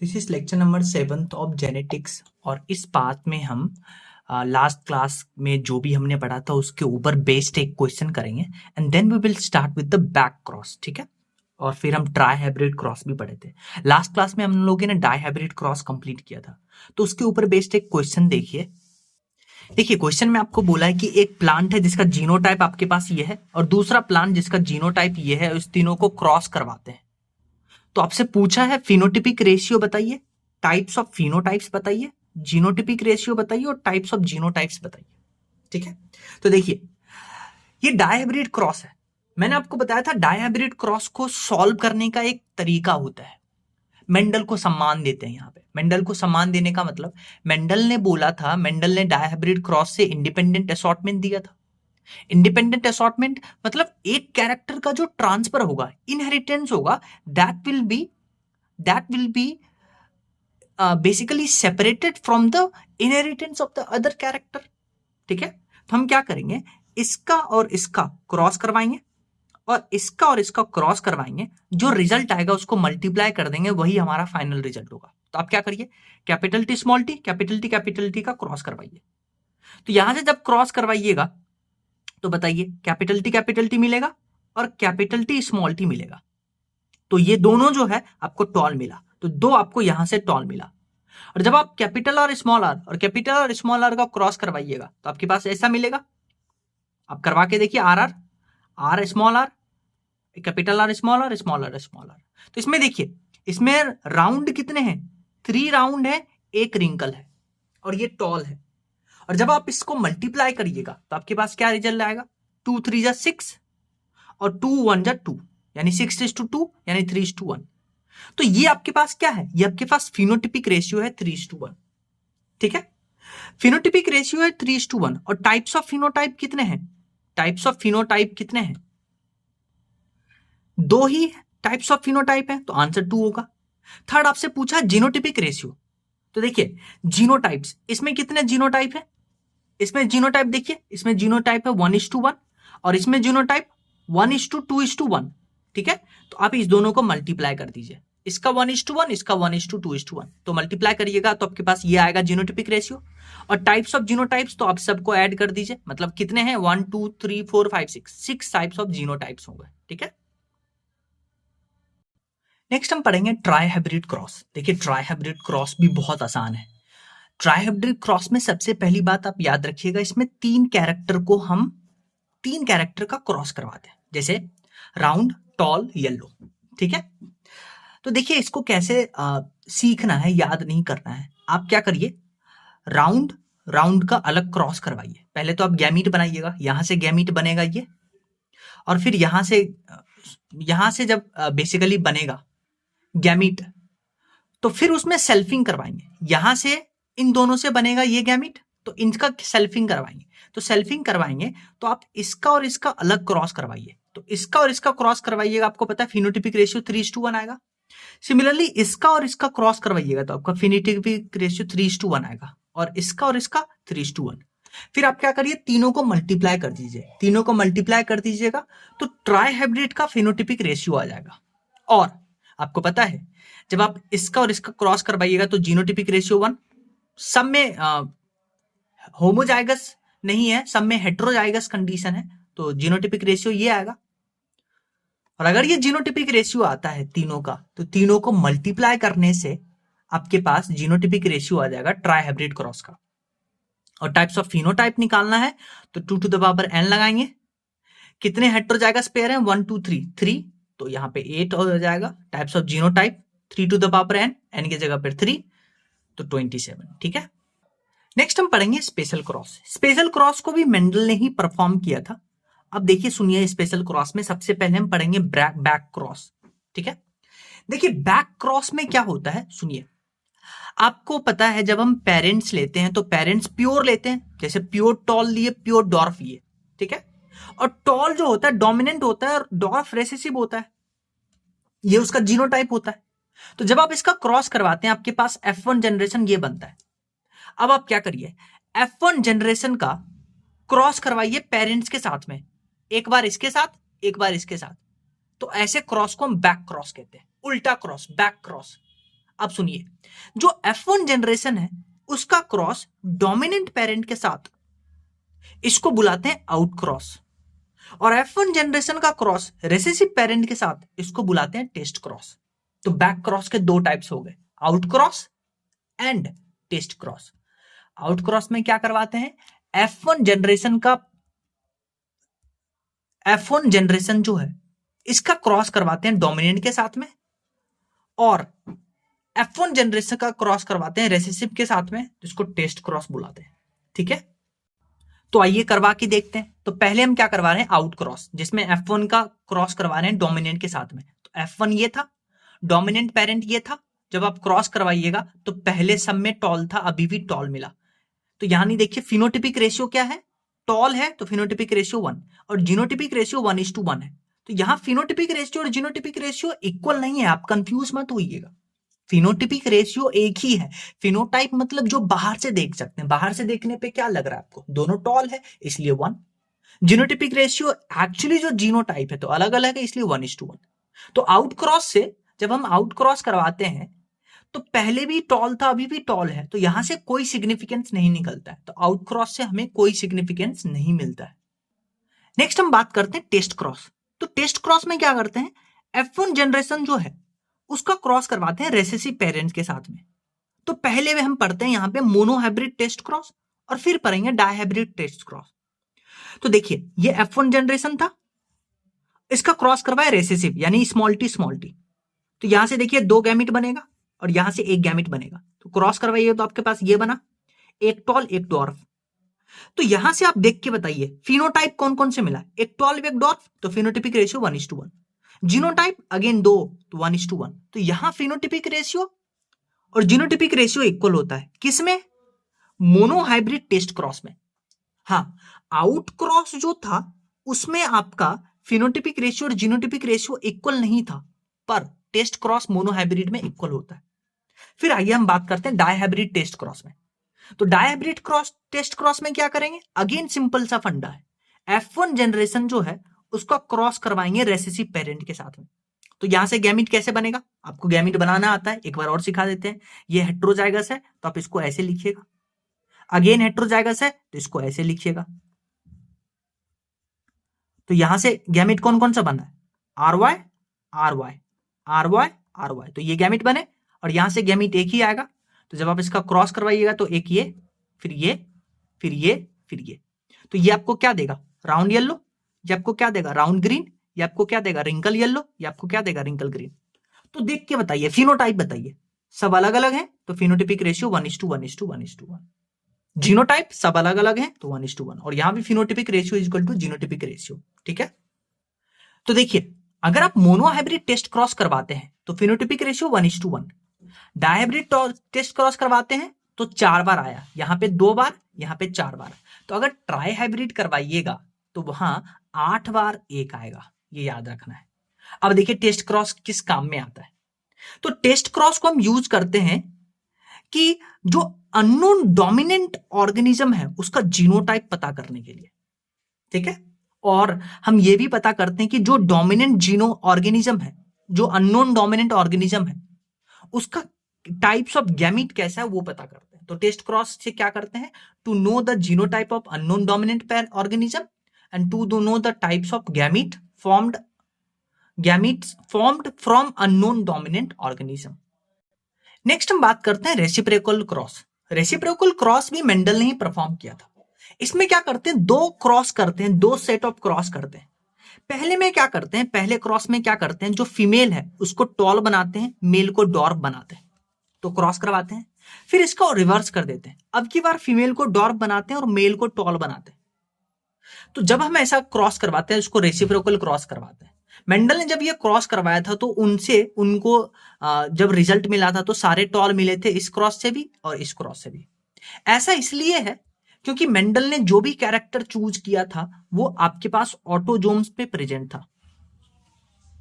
This is lecture number 7th of genetics. और इस part में हम लास्ट क्लास में जो भी हमने पढ़ा था उसके ऊपर बेस्ड एक क्वेश्चन करेंगे and then we will start with the back cross. ठीक है, और फिर हम ट्राई हाइब्रिड क्रॉस भी पढ़े थे। लास्ट क्लास में हम लोगों ने डाई हाइब्रिड क्रॉस कंप्लीट किया था, तो उसके ऊपर बेस्ड एक क्वेश्चन देखिए क्वेश्चन में आपको बोला है कि एक प्लांट है जिसका जीनोटाइप आपके पास ये है और दूसरा प्लांट जिसका जीनोटाइप ये है, इस तीनों को क्रॉस करवाते हैं। तो आपसे पूछा है फिनोटिपिक रेशियो बताइए, टाइप्स ऑफ फिनोटाइप्स बताइए, जीनोटिपिक रेशियो बताइए और टाइप्स ऑफ जीनोटाइप्स बताइए। ठीक है, तो देखिए ये डायहाइब्रिड क्रॉस है। मैंने आपको बताया था डायहाइब्रिड क्रॉस को सॉल्व करने का एक तरीका होता है। मेंडल को सम्मान देते हैं। यहाँ पे मेंडल को सम्मान देने का मतलब, मेंडल ने बोला था, मेंडल ने डायहाइब्रिड क्रॉस से इंडिपेंडेंट असॉर्टमेंट दिया था। इंडिपेंडेंट असॉर्टमेंट मतलब एक कैरेक्टर का जो ट्रांसफर होगा, इनहेरिटेंस होगा, that will be basically separated from the inheritance of the other character. ठीक है, तो हम क्या करेंगे, इसका और इसका क्रॉस करवाएंगे और इसका और इसका क्रॉस करवाएंगे, जो रिजल्ट आएगा उसको मल्टीप्लाई कर देंगे, वही हमारा फाइनल रिजल्ट होगा। तो आप क्या करिए, कैपिटल टी कैपिटल टी का क्रॉस करवाइए। तो यहां से जब क्रॉस करवाइएगा तो बताइए कैपिटल टी मिलेगा और कैपिटल टी स्मॉल टी मिलेगा। तो ये दोनों जो है आपको टॉल मिला, तो दो आपको यहां से टॉल मिला। और जब आप कैपिटल और स्मॉल आर का क्रॉस करवाइएगा तो आपके पास ऐसा मिलेगा। आप करवा के देखिए, R small R, capital R small R, small R small R. तो इसमें देखिए, इसमें राउंड कितने हैं, 3 राउंड है, 1 रिंकल है और ये टॉल है। और जब आप इसको मल्टीप्लाई करिएगा तो आपके पास क्या रिजल्ट आएगा, 2 3 जा 6 और 2 1 जा 2, यानी 6:2 यानी 3:1। तो ये आपके पास क्या है, ये आपके पास फिनोटिपिक रेशियो है 3:1। ठीक है, फिनोटिपिक रेशियो है 3:1। और टाइप्स ऑफ फिनोटाइप कितने हैं, टाइप्स ऑफ फिनोटाइप कितने हैं, 2 ही टाइप्स ऑफ फिनोटाइप है, तो आंसर 2 होगा। थर्ड आपसे पूछा जीनोटिपिक रेशियो। तो देखिए जीनोटाइप्स, इसमें कितने जीनोटाइप है, इसमें जीनोटाइप देखिए, इसमें जीनोटाइप है 1:1 और इसमें जीनोटाइप 1:2:1। ठीक है, तो आप इस दोनों को मल्टीप्लाई कर दीजिए, इसका 1:1, इसका 1:2:1, तो मल्टीप्लाई करिएगा तो आपके पास ये आएगा जीनोटिपिक रेशियो। और टाइप्स ऑफ जीनोटाइप्स तो आप सबको ऐड कर दीजिए, मतलब कितने हैं, 1 2 3 4 5 6 टाइप्स ऑफ जीनोटाइप्स होंगे। ठीक है, नेक्स्ट हम पढ़ेंगे ट्राई हाइब्रिड क्रॉस। देखिए ट्राई हाइब्रिड क्रॉस भी बहुत आसान है। ट्राई हाइब्रिड क्रॉस में सबसे पहली बात आप याद रखिएगा, इसमें 3 कैरेक्टर का क्रॉस करवाते हैं, जैसे राउंड, टॉल, येलो। ठीक है, तो देखिए इसको कैसे सीखना है, याद नहीं करना है। आप क्या करिए, राउंड का अलग क्रॉस करवाइए। पहले तो आप गैमीट बनाइएगा, यहां से गैमीट बनेगा ये, और फिर यहां से जब बेसिकली बनेगा गैमीट, तो फिर उसमें सेल्फिंग करवाएंगे। यहां से इन दोनों से बनेगा ये गैमीट, तो इनका सेल्फिंग करवाएंगे। तो सेल्फिंग करवाएंगे तो आप इसका और इसका अलग क्रॉस करवाइए। तो इसका और इसका क्रॉस करवाइएगा, आपको पता है फिनोटिपिक रेशियो 3:1 आएगा। सिमिलरली इसका और इसका क्रॉस करवाइएगा तो आपका फिनोटिपिक रेशियो 3:1 आएगा, और इसका 3:1। फिर आप क्या करिए, तीनों को मल्टीप्लाई कर दीजिएगा तो ट्राई हाइब्रिड का फिनोटिपिक रेशियो आ जाएगा। और आपको पता है जब आप इसका और इसका क्रॉस करवाइएगा तो जीनोटिपिक रेशियो 1, सब में होमोजाइगस नहीं है, सब में हेट्रोजाइगस कंडीशन है, तो जीनोटिपिक रेशियो ये आएगा। और अगर ये जीनोटिपिक रेशियो आता है तीनों का, तो तीनों को मल्टीप्लाई करने से आपके पास जीनोटिपिक रेशियो आ जाएगा ट्राई हाइब्रिड क्रॉस का। और टाइप्स ऑफ फिनोटाइप निकालना है तो 2 to the power n लगाएंगे। कितने हेट्रोजाइगस पेयर हैं, 1 2 3, तो यहां पे 8 हो जाएगा। Types of genotype 3 to the power n की जगह पर 3, तो 27। ठीक है, नेक्स्ट हम पढ़ेंगे स्पेशल क्रॉस। स्पेशल क्रॉस को भी मेंडल ने ही परफॉर्म किया था। अब देखिए सुनिए, स्पेशल क्रॉस में सबसे पहले हम पढ़ेंगे बैक क्रॉस। ठीक है, देखिए बैक क्रॉस में क्या होता है, सुनिए। आपको पता है जब हम पेरेंट्स लेते हैं तो पेरेंट्स प्योर लेते हैं, जैसे प्योर टॉल लिए, प्योर डॉर्फ लिए। ठीक है, और टॉल जो होता है डोमिनेंट होता है और डॉर्फ रेसेसिव होता है, ये उसका जीनोटाइप होता है। तो जब आप इसका क्रॉस करवाते हैं आपके पास F1 जनरेशन ये बनता है। अब आप क्या करिए, F1 जनरेशन का क्रॉस करवाइए पेरेंट्स के साथ में, एक बार इसके साथ, एक बार इसके साथ। तो ऐसे क्रॉस को हम बैक क्रॉस कहते हैं, उल्टा क्रॉस, बैक क्रॉस। अब सुनिए, जो F1 जनरेशन है उसका क्रॉस डोमिनेंट पेरेंट के साथ, इसको बुलाते हैं आउट क्रॉस, और F1 जनरेशन का क्रॉस रिसेसिव पेरेंट के साथ, इसको बुलाते हैं टेस्ट क्रॉस। तो बैक क्रॉस के दो टाइप्स हो गए, out cross and test cross. Out cross में क्या करवाते हैं, F1 जनरेशन जो है इसका क्रॉस करवाते हैं डोमिनेंट के साथ में, और F1 जनरेशन का क्रॉस करवाते हैं रेसेसिव के साथ में, जिसको टेस्ट क्रॉस बुलाते हैं। ठीक है, तो आइए करवा के देखते हैं। तो पहले हम क्या करवा रहे हैं, आउट क्रॉस, जिसमें F1 का क्रॉस करवा रहे हैं डोमिनेंट के साथ में। तो F1 ये था, डोमिनेंट पेरेंट ये था। जब आप क्रॉस करवाइएगा तो पहले सब में टॉल था, अभी भी टॉल मिला। तो यहां नहीं, देखिए फिनोटिपिक रेशियो क्या है, टॉल है तो फिनोटिपिक रेशियो 1, और जीनोटिपिक रेशियो 1:1 है। तो यहां फिनोटिपिक रेशियो और जीनोटिपिक रेशियो इक्वल नहीं है, आप कंफ्यूज मत होइएगा। फिनोटिपिक रेशियो एक ही है। फिनोटाइप मतलब जो बाहर से देख सकते हैं, बाहर से देखने पे क्या लग रहा है आपको, दोनों टॉल है इसलिए 1। जीनोटिपिक रेशियो एक्चुअली जो जीनोटाइप है तो अलग अलग है, इसलिए 1:1। तो आउट क्रॉस से जब हम आउट क्रॉस करवाते हैं तो पहले भी टॉल था, अभी भी टॉल है, तो यहां से कोई सिग्निफिकेंस नहीं निकलता है। तो आउट क्रॉस से हमें कोई सिग्निफिकेंस नहीं मिलता है। नेक्स्ट हम बात करते हैं टेस्ट क्रॉस। तो टेस्ट क्रॉस में क्या करते हैं, F1 जनरेशन जो है उसका क्रॉस करवाते हैं रेसेसिव पेरेंट्स के साथ में। तो पहले में हम पढ़ते हैं यहां पे मोनोहाइब्रिड टेस्ट क्रॉस, और फिर पढ़ेंगे डायहाइब्रिड टेस्ट क्रॉस। तो देखिए ये F1 जनरेशन था, इसका क्रॉस करवाया रेसेसिव यानी स्मॉल टी स्मॉल टी। तो यहां से देखिए 2 गैमिट बनेगा और यहां से 1 गैमिट बनेगा। तो क्रॉस करवाइए तो आपके पास ये बना, एक टॉल एक डॉर्फ। तो यहां से आप देख के बताइए फिनोटाइप कौन कौन से मिला, एक टॉल एक डॉर्फ, तो फिनोटिपिक रेशियो 1:1। जीनोटाइप अगेन 2, तो 1:1। तो यहां फिनोटिपिक रेशियो और जीनोटिपिक रेशियो इक्वल होता है, किसमें, मोनोहाइब्रिड टेस्ट क्रॉस में। हाँ, आउट क्रॉस जो था उसमें आपका फिनोटिपिक रेशियो और जीनोटिपिक रेशियो इक्वल नहीं था, पर टेस्ट क्रॉस मोनोहाइब्रिड में इक्वल होता है। फिर आइए हम बात करते हैं डायहाइब्रिड टेस्ट क्रॉस में। तो डायहाइब्रिड टेस्ट क्रॉस में क्या करेंगे, अगेन सिंपल सा फंडा है, F1 जनरेशन जो है उसका क्रॉस करवाएंगे रेसेसिव पेरेंट के साथ में। तो यहां से गैमिट कैसे बनेगा, आपको गैमिट बनाना आता है, एक बार और सिखा देते हैं। ये हेट्रोजाइगस है तो आप इसको ऐसे लिखिएगा, अगेन हेट्रोजाइगस है तो इसको ऐसे लिखिएगा। तो यहां से गैमिट कौन कौन सा बना है, RY RY RY RY, तो ये गैमिट बने, और यहां से गैमिट एक ही आएगा। तो जब आप इसका क्रॉस करवाइएगा तो एक ये, फिर ये, फिर ये, फिर ये। तो ये आपको क्या देगा, राउंड येलो, ये आपको क्या देगा, राउंड ग्रीन, ये आपको क्या देगा, रिंकल येलो, ये आपको क्या देगा, रिंकल ग्रीन। तो देख के बताइए, फिनोटाइप बताइए, सब अलग अलग है तो फिनोटिपिक रेशियो 1:1:1:1। जीनोटाइप सब अलग अलग है तो 1:1, और यहां भी phenotypic ratio is equal to genotypic ratio. ठीक है, तो देखिए अगर आप मोनोहाइब्रिड टेस्ट क्रॉस करवाते हैं तो phenotypic ratio 1:1, dihybrid test cross करवाते हैं तो 4 बार आया, यहां पे 2 बार, यहां पे 4 बार। तो अगर ट्राई हाइब्रिड करवाइएगा तो वहां 8 बार 1 आएगा, ये याद रखना है। अब देखिए टेस्ट क्रॉस किस काम में आता है। तो टेस्ट क्रॉस को हम यूज करते हैं कि जो अननोन डोमिनेंट ऑर्गेनिज्म है उसका जीनोटाइप पता करने के लिए। ठीक है, और हम ये भी पता करते हैं कि जो डोमिनेंट जीनो ऑर्गेनिज्म है, जो अननोन डोमिनेंट ऑर्गेनिज्म है, उसका टाइप्स ऑफ गैमिट कैसा है वो पता करते हैं। तो टेस्ट क्रॉस से क्या करते हैं, to know the genotype of unknown dominant pair organism and to know the types of gamete formed from unknown dominant organism. Next हम बात करते हैं रेसिप्रोकल क्रॉस। रेसिप्रोकल क्रॉस भी मेंडल ने ही परफॉर्म किया था। इसमें क्या करते हैं, 2 क्रॉस करते हैं, 2 सेट ऑफ क्रॉस करते हैं। पहले में क्या करते हैं, पहले क्रॉस में क्या करते हैं, जो फीमेल है उसको टॉल बनाते हैं, मेल को डॉर्फ बनाते हैं, तो क्रॉस करवाते हैं। फिर इसको रिवर्स कर देते हैं, अब की बार फीमेल को डॉर्फ बनाते हैं और मेल को टॉल बनाते हैं। तो जब हम ऐसा क्रॉस करवाते हैं उसको रेसिप्रोकल क्रॉस करवाते हैं। मेंडल ने जब ये क्रॉस करवाया था तो उनको जब रिजल्ट मिला था तो सारे टॉल मिले थे, इस क्रॉस से भी और इस क्रॉस से भी। ऐसा इसलिए है क्योंकि मेंडल ने जो भी कैरेक्टर चूज किया था वो आपके पास ऑटोजोम्स पे प्रेजेंट था,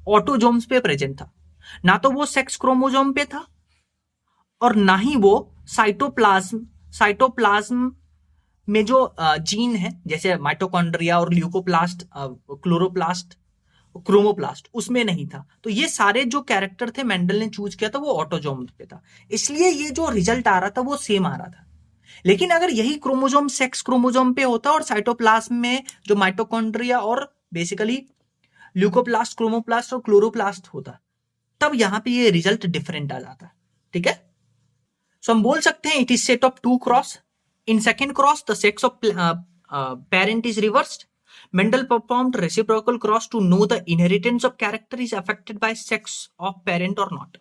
ऑटोजोम्स पे प्रेजेंट था, ना तो वो सेक्स क्रोमोजोम पे था और ना ही वो साइटोप्लाज्म में जो जीन है जैसे माइटोकॉन्ड्रिया और ल्यूकोप्लास्ट, क्लोरोप्लास्ट, क्रोमोप्लास्ट उसमें नहीं था। तो ये सारे जो कैरेक्टर थे मेंडल ने चूज किया था वो ऑटोजोम पे था, इसलिए ये जो रिजल्ट आ रहा था वो सेम आ रहा था। लेकिन अगर यही क्रोमोजोम सेक्स क्रोमोजोम पे होता और साइटोप्लाज्म में जो माइटोकॉन्ड्रिया और बेसिकली ल्यूकोप्लास्ट, क्रोमोप्लास्ट और क्लोरोप्लास्ट होता, तब यहां पे ये रिजल्ट डिफरेंट आ जाता। ठीक है, सो हम बोल सकते हैं it is set of 2 cross. In second cross the sex of parent is reversed. Mendel performed reciprocal cross to know the inheritance of character is affected by sex of parent or not.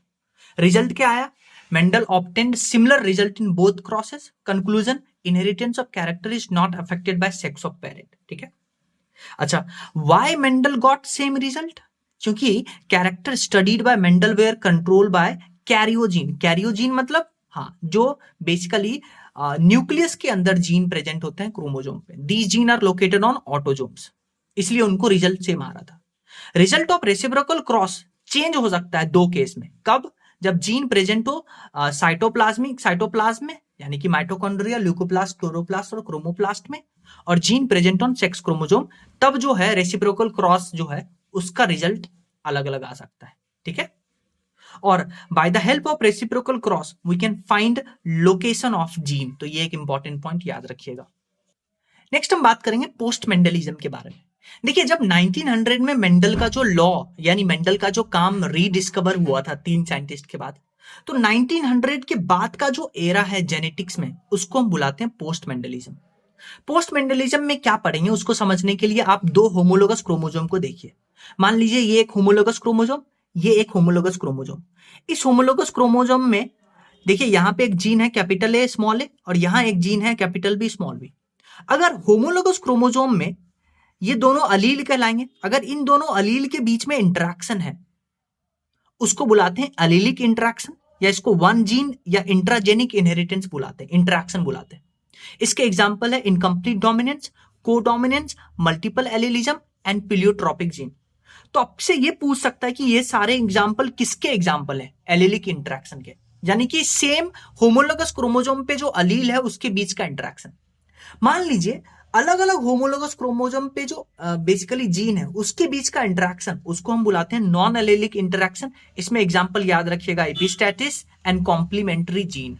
Result क्या आया? Mendel obtained similar result in both crosses. Conclusion: inheritance of character is not affected by sex of parent. ठीक है, अच्छा, why Mendel got same result? क्योंकि character studied by Mendel were controlled by कैरियोजीन। कैरियोजीन मतलब हाँ, जो basically nucleus के अंदर gene present होते हैं क्रोमोजोम पे। These gene are located on autosomes, इसलिए उनको रिजल्ट सेम आ रहा था। Result of reciprocal cross change हो सकता है 2 केस में। कब? जब जीन प्रेजेंट हो साइटोप्लाज्म में, यानी कि माइटोकॉन्ड्रिया, ल्यूकोप्लास्ट, क्लोरोप्लास्ट और क्रोमोप्लास्ट में, और gene present on sex chromosome, तब जो है रेसिप्रोकल क्रॉस जो है उसका रिजल्ट अलग अलग आ सकता है। ठीक है, और by the help of reciprocal cross we can find location of gene. तो ये एक इंपॉर्टेंट पॉइंट याद रखिएगा। नेक्स्ट हम बात करेंगे पोस्ट मेंडलिज्म के बारे में। देखिए, जब 1900 में मेंडल का जो लॉ यानी मेंडल का जो काम रीडिस्कवर हुआ था 3 साइंटिस्ट के बाद, तो 1900 के बाद का जो एरा है जेनेटिक्स में उसको हम बुलाते हैं पोस्ट मेंडलिज्म। पोस्ट मेंडलिज्म में क्या पढ़ेंगे उसको समझने के लिए आप 2 होमोलोगस क्रोमोजोम को देखिए। मान लीजिए ये एक होमोलोगस क्रोमोजोम, ये एक होमोलोगस क्रोमोजोम। इस होमोलोगस क्रोमोजोम में देखिए यहां पे एक जीन है कैपिटल ए स्मॉल ए और यहां एक जीन है कैपिटल बी स्मॉल बी। अगर होमोलोगस क्रोमोजोम में ये दोनों अलील कहलाएंगे, अगर इन दोनों अलील के बीच में इंटरेक्शन है उसको बुलाते हैं अलीलिक इंटरेक्शन, या इसको वन जीन या इंट्राजेनिक इनहेरिटेंस बुलाते हैं, इंटरेक्शन बुलाते हैं। इसके एग्जाम्पल है incomplete dominance, codominance, multiple allelism and pleiotropic gene. तो आपसे ये पूछ सकता है कि ये सारे एग्जाम्पल किसके एग्जाम्पल है? एलिलिक इंटरेक्शन के, यानी कि सेम होमोलोगस क्रोमोजोम पे जो अलील है उसके बीच का इंटरेक्शन। मान लीजिए अलग अलग होमोलोगस क्रोमोजोम पे जो बेसिकली जीन है उसके बीच का इंटरेक्शन, उसको हम बुलाते हैं नॉन एलिलिक इंटरेक्शन। इसमें एग्जाम्पल याद रखिएगा एपिस्टैटिस एंड कॉम्प्लीमेंट्री जीन।